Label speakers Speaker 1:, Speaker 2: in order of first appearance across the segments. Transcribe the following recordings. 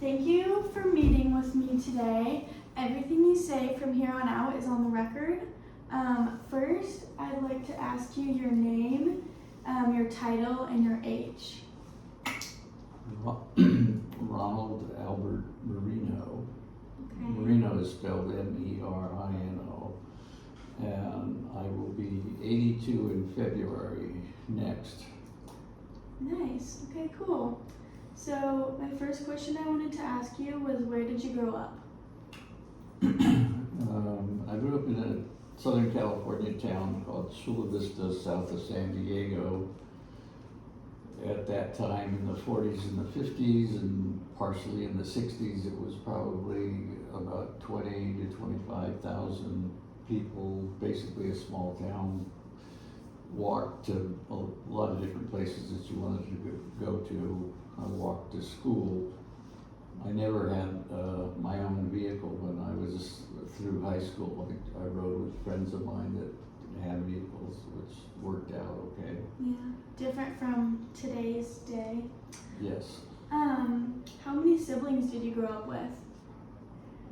Speaker 1: Thank you for meeting with me today. Everything you say from here on out is on the record. First, I'd like to ask you your name, your title, and your age.
Speaker 2: Ronald Albert Marino.
Speaker 1: Okay.
Speaker 2: Marino is spelled M-E-R-I-N-O. And I will be 82 in February next.
Speaker 1: Nice. Okay, cool. So my first question I wanted to ask you was, where did you grow up?
Speaker 2: I grew up in a Southern California town called Chula Vista, south of San Diego. At that time, in the 40s and the 50s, and partially in the 60s, it was probably about 20 to 25,000 people, basically a small town. Walked to a lot of different places that you wanted to go to. I walked to school. I never had my own vehicle when I was through high school. I rode with friends of mine that had vehicles, which worked out okay.
Speaker 1: Yeah, different from today's day.
Speaker 2: Yes.
Speaker 1: How many siblings did you grow up with?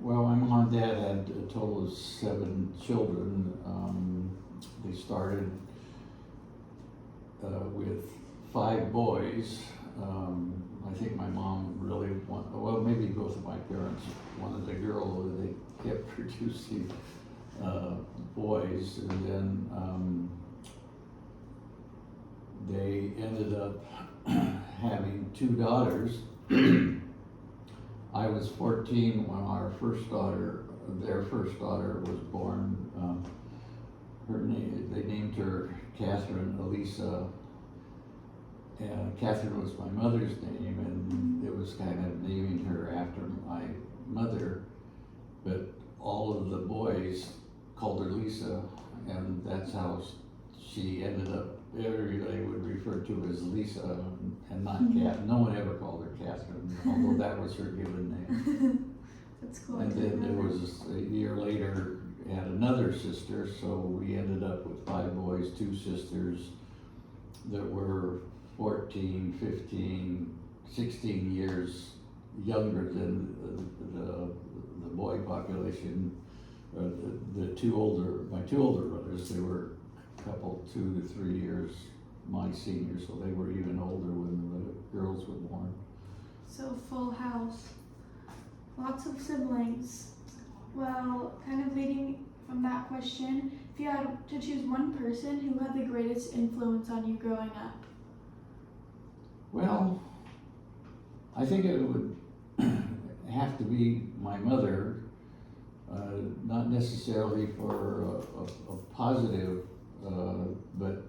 Speaker 2: Well, my mom and dad had a total of 7 children. They started with 5 boys. I think my mom really wanted, well, maybe both of my parents wanted a girl, and they kept producing boys, and then they ended up having 2 daughters. I was 14 when their first daughter was born. They named her Catherine Elisa. Catherine was my mother's name, and it was kind of naming her after my mother, but all of the boys called her Lisa, and that's how she ended up. Everybody would refer to her as Lisa and not Cat. No one ever called her Catherine, although that was her given name.
Speaker 1: That's cool.
Speaker 2: And then there was a year later, had another sister, so we ended up with 5 boys, 2 sisters that were 14, 15, 16 years younger than the boy population. My 2 older brothers, they were a couple, 2 to 3 years my seniors, so they were even older when the girls were born.
Speaker 1: So full house. Lots of siblings. Well, kind of leading from that question, if you had to choose one person who had the greatest influence on you growing up.
Speaker 2: Well, I think it would have to be my mother, not necessarily for a positive, but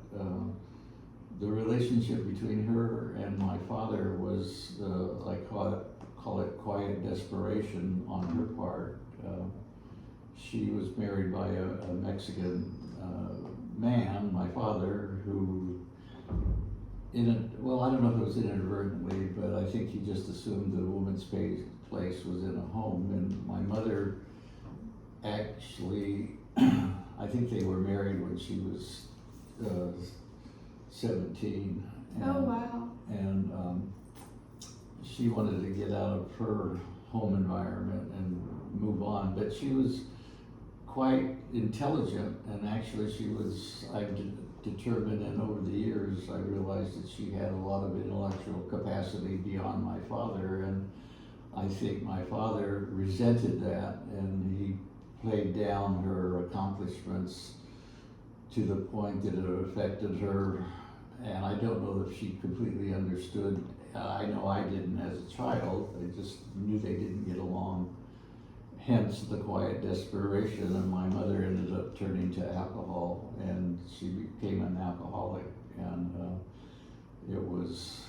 Speaker 2: the relationship between her and my father was, I call it quiet desperation on her part. She was married by a Mexican man, my father, who well, I don't know if it was inadvertently, but I think he just assumed that a woman's place was in a home. And my mother actually, I think they were married when she was 17. And,
Speaker 1: Oh, wow.
Speaker 2: And she wanted to get out of her home environment and move on, but she was quite intelligent, and actually I've determined, and over the years I realized that she had a lot of intellectual capacity beyond my father, and I think my father resented that, and he played down her accomplishments to the point that it affected her, and I don't know if she completely understood. I know I didn't as a child. I just knew they didn't get along. Hence the quiet desperation, and my mother ended up turning to alcohol, and she became an alcoholic, and it was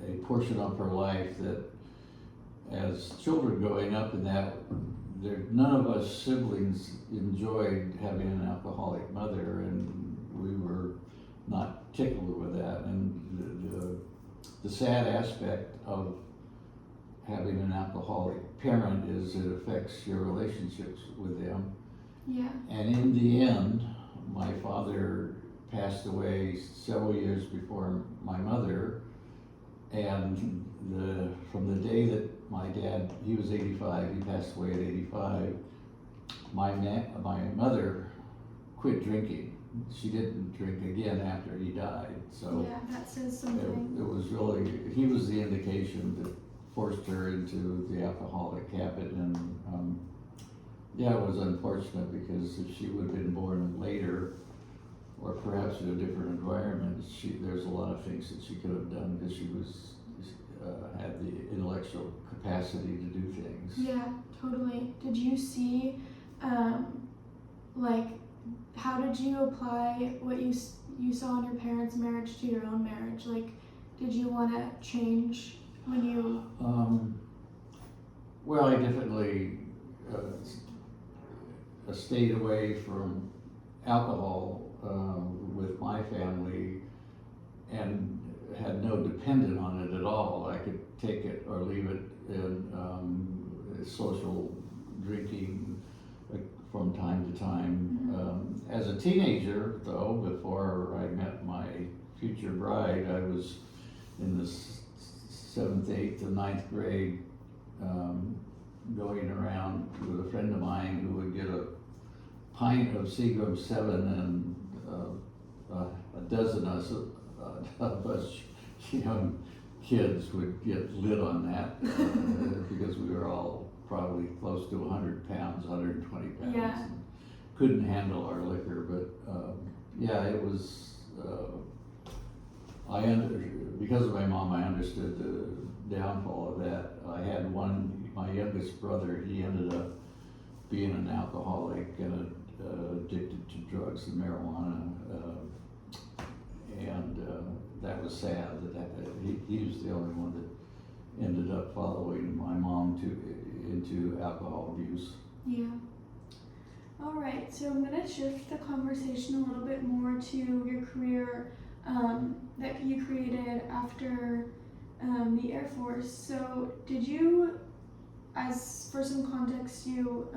Speaker 2: a portion of her life that, as children growing up in that, none of us siblings enjoyed having an alcoholic mother, and we were not tickled with that. And the sad aspect of having an alcoholic parent is it affects your relationships with them.
Speaker 1: Yeah.
Speaker 2: And in the end, my father passed away several years before my mother, And from the day that my dad, he was 85, he passed away at 85, my mother quit drinking. She didn't drink again after he died, so.
Speaker 1: Yeah, that says something.
Speaker 2: It was really, he was the indication that forced her into the alcoholic habit, and, yeah, it was unfortunate, because if she would have been born later, or perhaps in a different environment, there's a lot of things that she could have done, because she had the intellectual capacity to do things.
Speaker 1: Yeah, totally. Did you see, like, how did you apply what you saw in your parents' marriage to your own marriage? Like, did you want to change when you?
Speaker 2: Well, I definitely stayed away from alcohol with my family, and had no dependent on it at all. I could take it or leave it in social drinking from time to time. As a teenager, though, before I met my future bride, I was in the 7th, 8th, and 9th grade, going around with a friend of mine who would get a pint of Seagram 7, and a dozen of us young kids would get lit on that, because we were all probably close to 100 pounds, 120 pounds.
Speaker 1: Yeah.
Speaker 2: And couldn't handle our liquor, but yeah, it was, because of my mom, I understood the downfall of that. I had my youngest brother, he ended up being an alcoholic and addicted to drugs and marijuana, and that was sad that he was the only one that ended up following my mom into alcohol abuse.
Speaker 1: Yeah. All right, so I'm gonna shift the conversation a little bit more to your career that you created after the Air Force. So did you, as for some context, you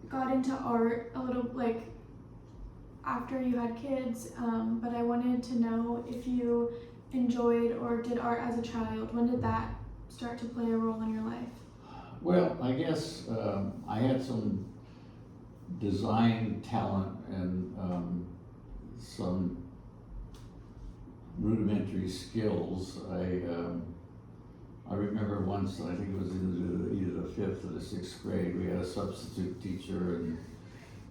Speaker 1: got into art a little, like, after you had kids, but I wanted to know if you enjoyed or did art as a child. When did that start to play a role in your life?
Speaker 2: Well, I guess I had some design talent and some rudimentary skills. I remember once, I think it was in either the 5th or the 6th grade, we had a substitute teacher, and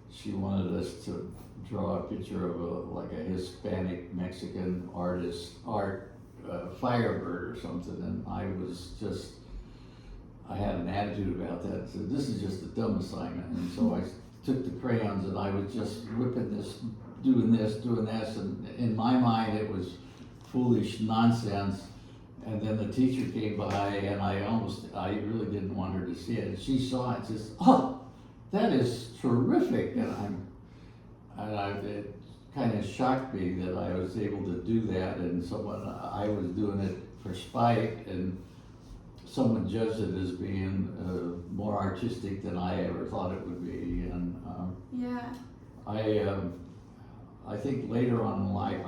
Speaker 2: she wanted us to draw a picture of a Hispanic Mexican artist, Firebird or something, and I had an attitude about that, and said, this is just a dumb assignment. And so I took the crayons and I was just whipping this, doing this, and in my mind it was foolish nonsense. And then the teacher came by, and I really didn't want her to see it. And she saw it and says, oh, that is terrific. And it kind of shocked me that I was able to do that, and I was doing it for spite, and someone judged it as being more artistic than I ever thought it would be. And
Speaker 1: yeah.
Speaker 2: I think later on in life,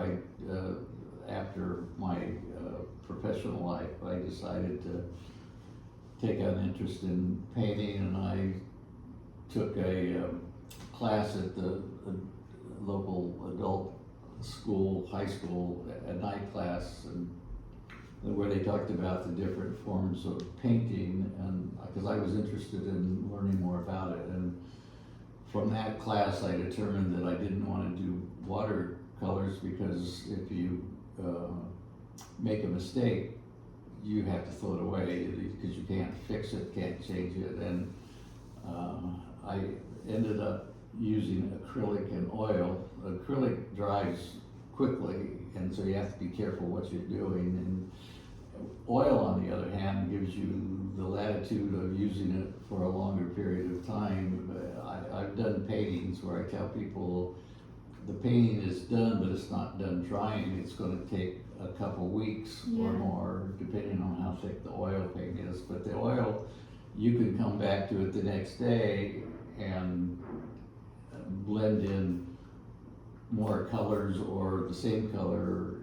Speaker 2: after my professional life, I decided to take an interest in painting, and I took a class at the local adult school, high school, a night class, and where they talked about the different forms of painting, and because I was interested in learning more about it. And from that class, I determined that I didn't want to do watercolors, because if you make a mistake, you have to throw it away, because you can't fix it, can't change it. And I ended up using acrylic and oil. Acrylic dries quickly, and so you have to be careful what you're doing. And oil, on the other hand, gives you the latitude of using it for a longer period of time. I've done paintings where I tell people the painting is done, but it's not done drying. It's going to take a couple weeks or more, depending on how thick the oil paint is. But the oil, you can come back to it the next day and blend in more colors or the same color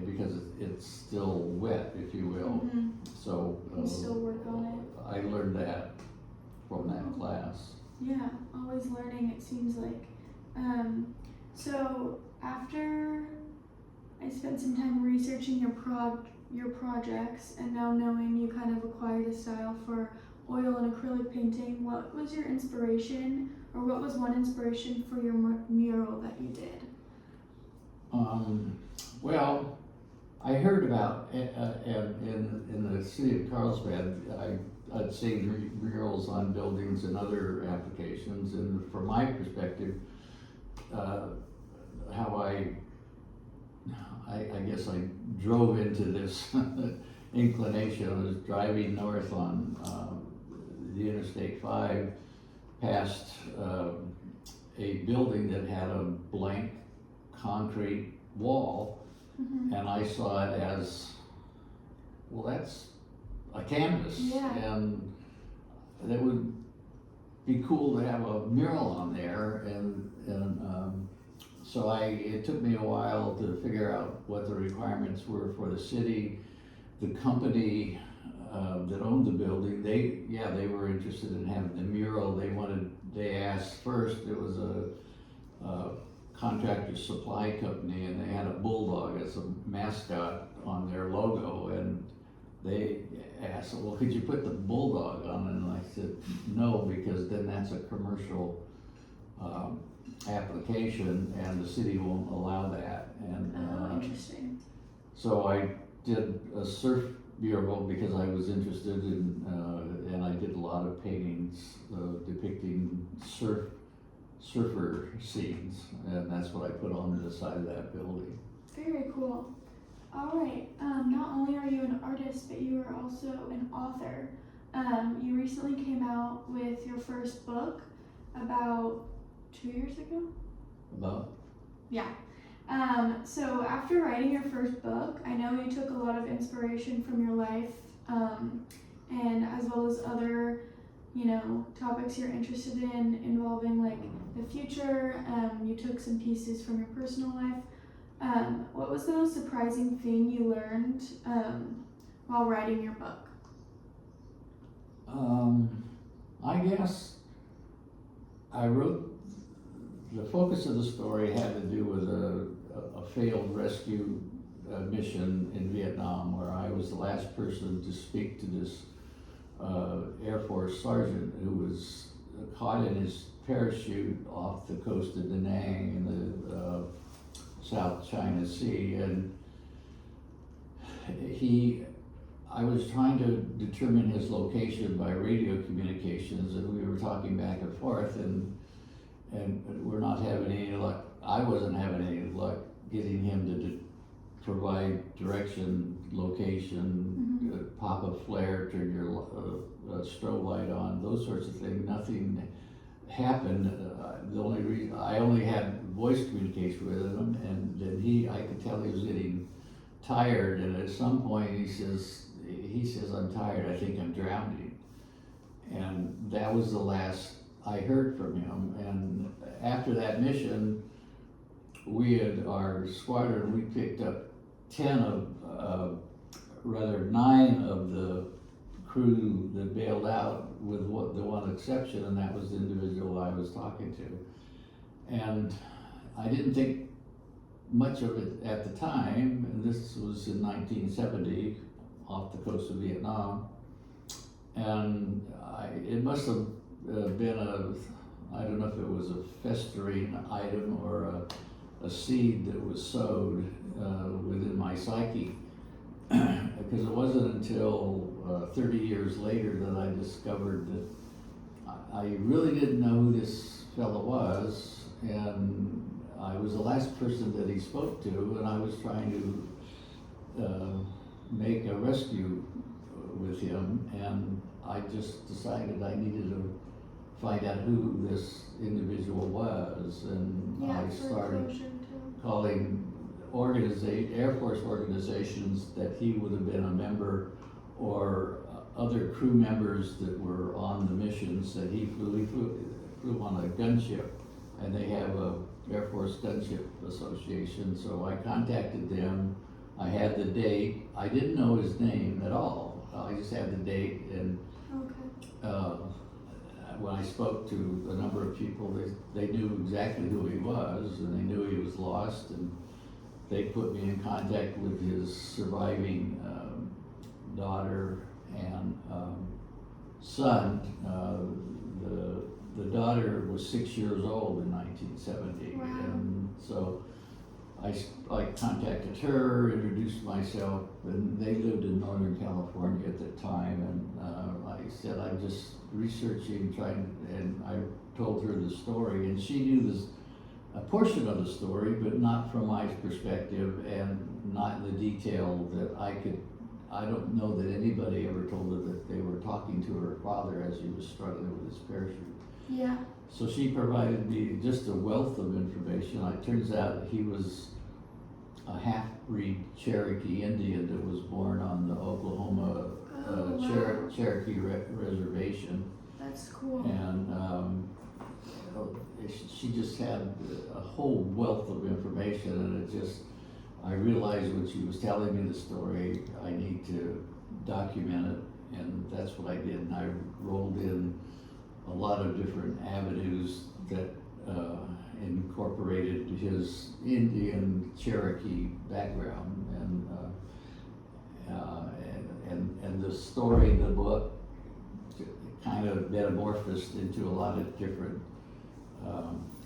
Speaker 2: because it's still wet, if you will.
Speaker 1: Mm-hmm.
Speaker 2: So
Speaker 1: You still work on it.
Speaker 2: I learned that from that class.
Speaker 1: Yeah, always learning, it seems like. So after I spent some time researching your projects, and now knowing you kind of acquired a style for oil and acrylic painting, what was your inspiration, or what was one inspiration for your mural that you did?
Speaker 2: Well, I heard about in the city of Carlsbad, I'd seen murals on buildings and other applications, and from my perspective, how I guess I drove into this inclination. I was driving north on the Interstate 5 past a building that had a blank concrete wall,
Speaker 1: Mm-hmm.
Speaker 2: and I saw it as, well, that's a canvas,
Speaker 1: Yeah.
Speaker 2: and that would be cool to have a mural on there, and so it took me a while to figure out what the requirements were for the city. The company that owned the building, they were interested in having the mural. They asked first, it was a contractor supply company, and they had a bulldog as a mascot on their logo, and they asked, well, could you put the bulldog on? And I said, no, because then that's a commercial application, and the city won't allow that. And
Speaker 1: Interesting.
Speaker 2: so I did a surf mural because I was interested in, and I did a lot of paintings depicting surfer scenes, and that's what I put on the side of that building.
Speaker 1: Very cool. All right. Not only are you an artist, but you are also an author. You recently came out with your first book about 2 years ago?
Speaker 2: About?
Speaker 1: Yeah. So after writing your first book, I know you took a lot of inspiration from your life, and as well as other, topics you're interested in involving like the future. You took some pieces from your personal life. What was the most surprising thing you learned while writing your book?
Speaker 2: I guess I wrote, the focus of the story had to do with a failed rescue mission in Vietnam, where I was the last person to speak to this Air Force sergeant who was caught in his parachute off the coast of Da Nang in the South China Sea, and I was trying to determine his location by radio communications, and we were talking back and forth, and we're not having any luck. I wasn't having any luck getting him to provide direction, location,
Speaker 1: Mm-hmm.
Speaker 2: pop a flare, turn your strobe light on, those sorts of things. Nothing happened. The only reason, I only had voice communication with him, and then I could tell he was getting tired, and at some point he says, I'm tired, I think I'm drowning. And that was the last I heard from him. And after that mission, our squadron, we picked up 9 of the crew that bailed out, with the one exception, and that was the individual I was talking to. And I didn't think much of it at the time, and this was in 1970 off the coast of Vietnam, and it must have been I don't know if it was a festering item or a seed that was sowed within my psyche, because it wasn't until 30 years later that I discovered that I really didn't know who this fellow was, and I was the last person that he spoke to, and I was trying to make a rescue with him, and I just decided I needed to find out who this individual was, and I started calling Air Force organizations that he would have been a member, or other crew members that were on the missions that he flew. He flew on a gunship, and they have a Air Force Gunship Association, so I contacted them, I had the date. I didn't know his name at all. I just had the date, and
Speaker 1: Okay.
Speaker 2: when I spoke to a number of people, they knew exactly who he was, and they knew he was lost, and they put me in contact with his surviving daughter and son. The daughter was 6 years old in 1970,
Speaker 1: Wow.
Speaker 2: and so I contacted her, introduced myself, and they lived in Northern California at the time, and I said, I'm just researching, and I told her the story, and she knew a portion of the story, but not from my perspective, and not in the detail that I don't know that anybody ever told her that they were talking to her father as he was struggling with his parachute.
Speaker 1: Yeah.
Speaker 2: So she provided me just a wealth of information. It turns out he was a half-breed Cherokee Indian that was born on the Oklahoma
Speaker 1: Wow.
Speaker 2: Cherokee reservation.
Speaker 1: That's cool.
Speaker 2: And she just had a whole wealth of information, and I realized when she was telling me the story, I need to document it, and that's what I did. And I rolled in a lot of different avenues that incorporated his Indian Cherokee background, and the story in the book kind of metamorphosed into a lot of different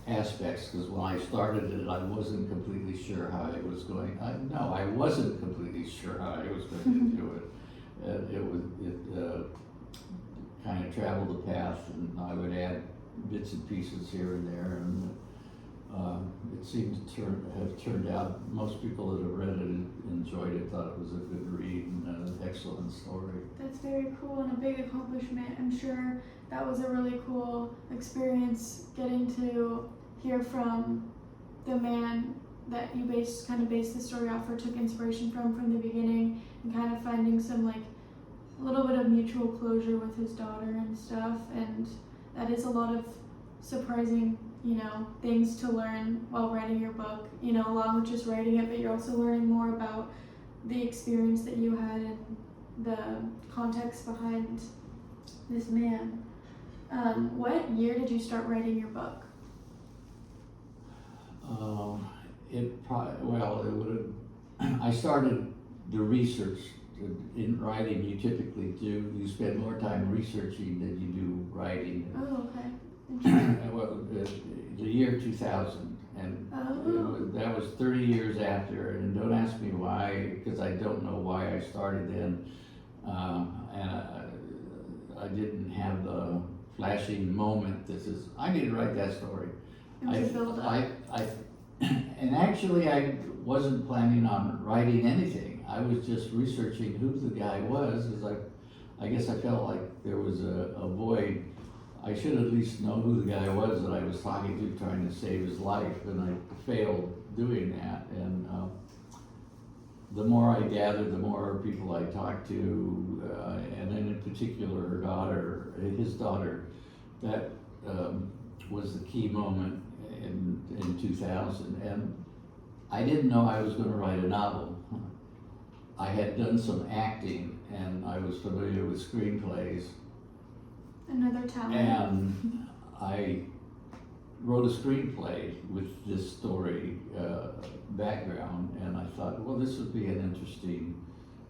Speaker 2: aspects, because when I started it, I wasn't completely sure how I was going. I wasn't completely sure how I was going to do it. It kind of traveled the path, and I would add bits and pieces here and there, and it seemed to have turned out, most people that have read it enjoyed it, thought it was a good read and an excellent story.
Speaker 1: That's very cool and a big accomplishment. I'm sure that was a really cool experience, getting to hear from the man that you kind of based the story off, or took inspiration from the beginning, and kind of finding some like a little bit of mutual closure with his daughter and stuff. And that is a lot of surprising, things to learn while writing your book, along with just writing it, but you're also learning more about the experience that you had and the context behind this man. What year did you start writing your book?
Speaker 2: I started the research. In writing, you typically you spend more time researching than you do writing.
Speaker 1: Oh, okay. Interesting.
Speaker 2: Well, the year 2000, and that was 30 years after, and don't ask me why, because I don't know why I started then, and I didn't have the flashing moment that says, I need to write that story.
Speaker 1: It was a build up.
Speaker 2: And actually I wasn't planning on writing anything. I was just researching who the guy was, because I guess I felt like there was a void. I should at least know who the guy was that I was talking to, trying to save his life, and I failed doing that. And the more I gathered, the more people I talked to, and then in particular his daughter, that was the key moment in 2000. And I didn't know I was going to write a novel. I had done some acting, and I was familiar with screenplays.
Speaker 1: Another talent.
Speaker 2: And I wrote a screenplay with this story background, and I thought, well, this would be an interesting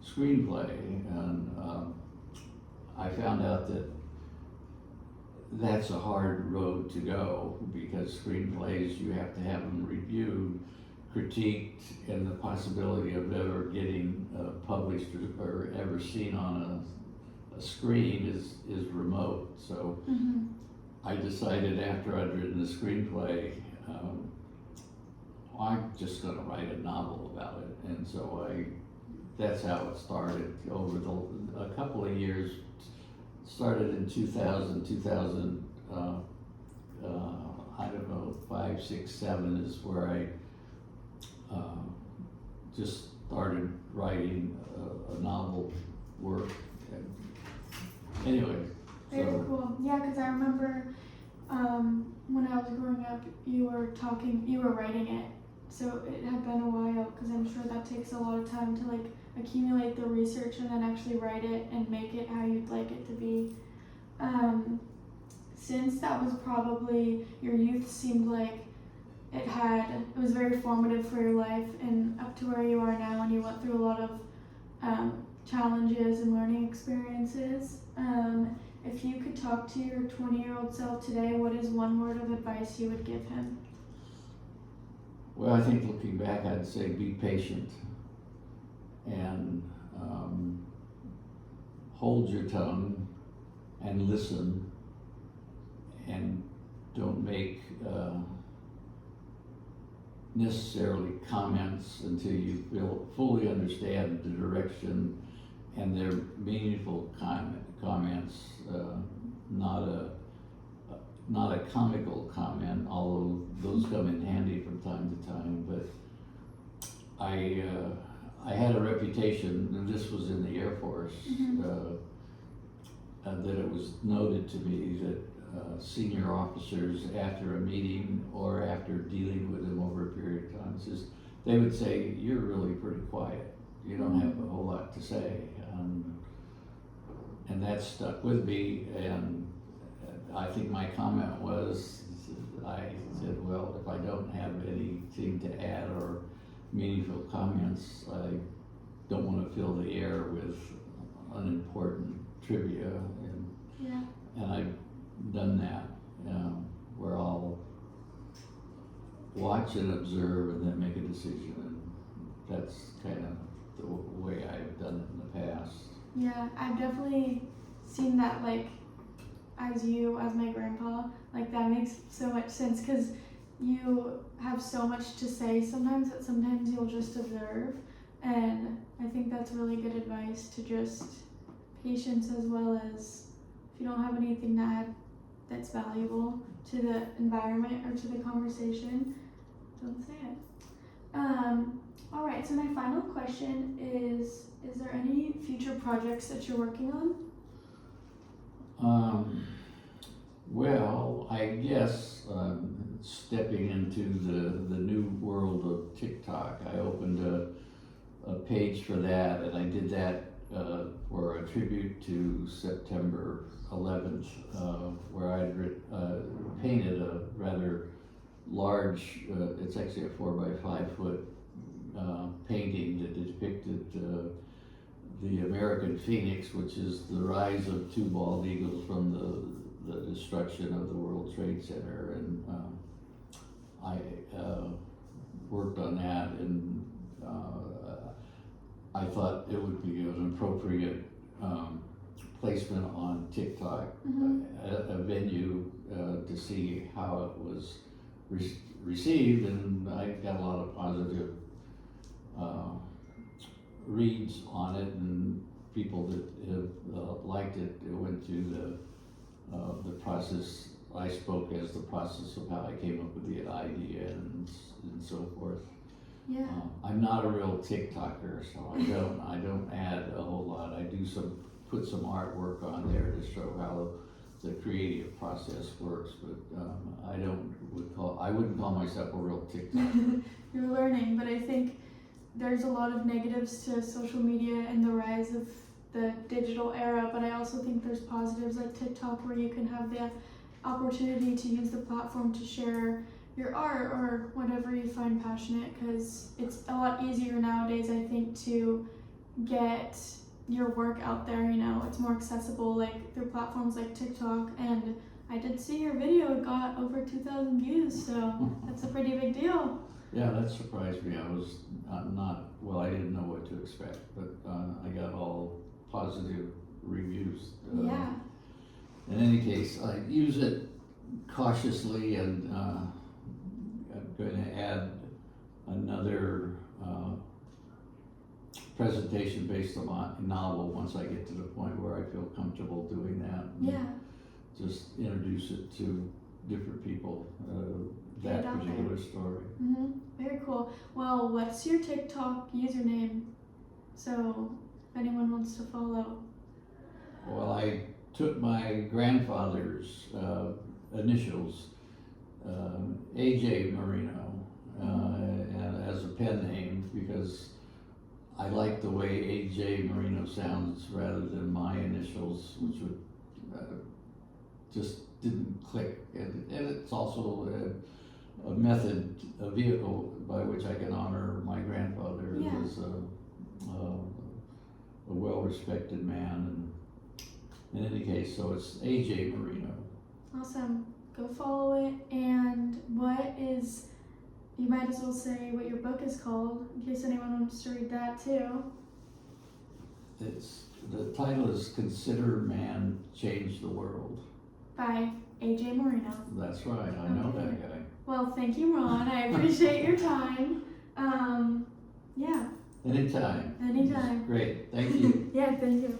Speaker 2: screenplay. And I found out that that's a hard road to go, because screenplays, you have to have them reviewed, critiqued, and the possibility of ever getting published or ever seen on a screen is remote. So I decided, after I'd written the screenplay, I'm just going to write a novel about it. And so that's how it started over a couple of years. Started in 2000, I don't know, 5, 6, 7 is where I just started writing a novel work. And anyway.
Speaker 1: Very cool. Yeah, because I remember when I was growing up, you were writing it so it had been a while, because I'm sure that takes a lot of time to like accumulate the research and then actually write it and make it how you'd like it to be. Since that was probably your youth, seemed like it was very formative for your life and up to where you are now, and you went through a lot of challenges and learning experiences. If you could talk to your 20-year-old self today, what is one word of advice you would give him?
Speaker 2: Well, I think looking back, I'd say be patient and hold your tongue and listen, and don't make necessarily comments until you fully understand the direction, and they're meaningful comments, not a comical comment, although those come in handy from time to time. But I had a reputation, and this was in the Air Force, that it was noted to me that senior officers, after a meeting or after dealing with them over a period of time, they would say, "You're really pretty quiet. You don't have a whole lot to say," and that stuck with me. And I think my comment was, I said, "Well, if I don't have anything to add or meaningful comments, I don't want to fill the air with unimportant trivia," and I've done that, where I'll watch and observe and then make a decision, and that's kind of the way I've done it in the past.
Speaker 1: Yeah, I've definitely seen that, like, as my grandpa, like, that makes so much sense, because you have so much to say sometimes that sometimes you'll just observe, and I think that's really good advice, to just patience, as well as if you don't have anything to add that's valuable to the environment or to the conversation, don't say it. All right, so my final question is there any future projects that you're working on?
Speaker 2: Well, I guess stepping into the new world of TikTok, I opened a page for that, and I did that for a tribute to September 11th, where I'd painted a rather large, it's actually a 4x5 foot painting that depicted the American phoenix, which is the rise of two bald eagles from the destruction of the World Trade Center. And I worked on that, and I thought it would be an appropriate placement on TikTok, a venue to see how it was received, and I got a lot of positive reads on it, and people that have liked it. It went through the process. I spoke as the process of how I came up with the idea and so forth.
Speaker 1: Yeah.
Speaker 2: I'm not a real TikToker, so I don't add a whole lot. I do put some artwork on there to show how the creative process works, but I wouldn't call myself a real TikToker.
Speaker 1: You're learning, but I think there's a lot of negatives to social media and the rise of the digital era, but I also think there's positives like TikTok, where you can have the opportunity to use the platform to share your art or whatever you find passionate, because it's a lot easier nowadays, I think, to get your work out there. It's more accessible, like through platforms like TikTok, and I did see your video, it got over 2,000 views, so that's a pretty big deal.
Speaker 2: Yeah, that surprised me. I was I didn't know what to expect, but I got all positive reviews.
Speaker 1: Yeah.
Speaker 2: In any case, I use it cautiously, and I'm going to add another presentation based on my novel once I get to the point where I feel comfortable doing that.
Speaker 1: Yeah.
Speaker 2: Just introduce it to different people, that particular story.
Speaker 1: Very cool. Well, what's your TikTok username, so if anyone wants to follow?
Speaker 2: Well, I took my grandfather's initials, AJ Marino, and as a pen name because I like the way AJ Marino sounds rather than my initials, which would just didn't click. And it's also a method, a vehicle by which I can honor my grandfather, who
Speaker 1: Yeah.
Speaker 2: was a well-respected man. And in any case, so it's AJ Marino.
Speaker 1: Awesome. Go follow it. And you might as well say what your book is called in case anyone wants to read that too.
Speaker 2: The title is Consider Man Change the World.
Speaker 1: By AJ Marino.
Speaker 2: That's right, I know
Speaker 1: Okay.
Speaker 2: that guy.
Speaker 1: Well, thank you, Ron. I appreciate your time. Yeah,
Speaker 2: Anytime.
Speaker 1: anytime.
Speaker 2: Great, thank you.
Speaker 1: Yeah, thank you.